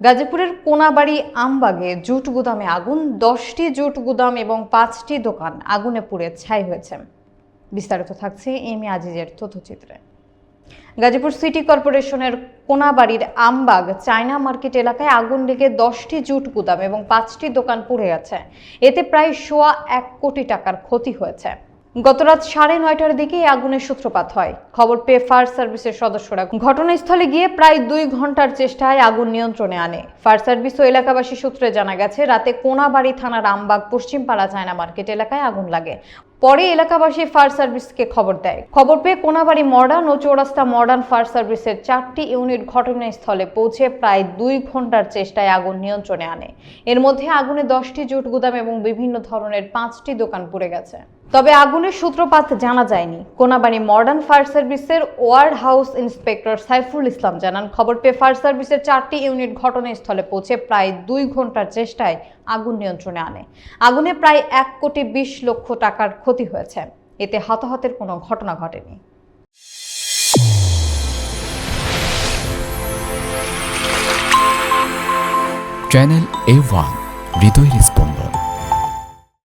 গাজীপুরের কোনাবাড়ি আমবাগে জুট গুদামে আগুন, 10টি জুট গুদাম এবং 5টি দোকান আগুনে পুড়ে ছাই হয়েছে। বিস্তারিত থাকছে এম এ আজিজের তথ্যচিত্রে। গাজীপুর সিটি কর্পোরেশনের কোনাবাড়ির আমবাগ চায়না মার্কেট এলাকায় আগুন লেগে 10টি জুট গুদাম এবং 5টি দোকান পুড়ে গেছে। এতে প্রায় 1.25 কোটি টাকার ক্ষতি হয়েছে। গতরাত 9:30টার দিকে এই আগুনের সূত্রপাত হয়। খবর পেয়ে ফায়ার সার্ভিসের সদস্যরা ঘটনাস্থলে গিয়ে প্রায় 2 ঘন্টার চেষ্টায় আগুন নিয়ন্ত্রণে আনে। ফায়ার সার্ভিস ও এলাকাবাসী সূত্রে জানা গেছে, রাতে কোনাবাড়ি থানার আমবাগ পশ্চিমপাড়া চায়না মার্কেট এলাকায় আগুন লাগে। পরে এলাকাবাসী ফায়ার সার্ভিসকে খবর দেয়। খবর পেয়ে কোনাবাড়ি মডার্ন ও চৌরাস্তা মডার্ন ফায়ার সার্ভিসের 4টি ইউনিট ঘটনাস্থলে পৌঁছে প্রায় 2 ঘন্টার চেষ্টায় আগুন নিয়ন্ত্রণে আনে। এর মধ্যে আগুনে 10টি জুট গুদাম এবং বিভিন্ন ধরনের 5টি দোকান পুড়ে গেছে। তবে আগুনের সূত্রপাত জানা যায়নি। কোনাবাড়ি মডার্ন ফায়ার সার্ভিসের word house inspector Saiful Islam জানান, খবর পেয়ে ফায়ার সার্ভিসের 4টি ইউনিট ঘটনাস্থলে পৌঁছে প্রায় 2 ঘন্টার চেষ্টায় আগুন নিয়ন্ত্রণে আনে। আগুনে প্রায় 1,20,00,000 টাকার ক্ষতি হয়েছে। এতে হতাহতের কোনো ঘটনা ঘটেনি। চ্যানেল A1 হৃদয়ের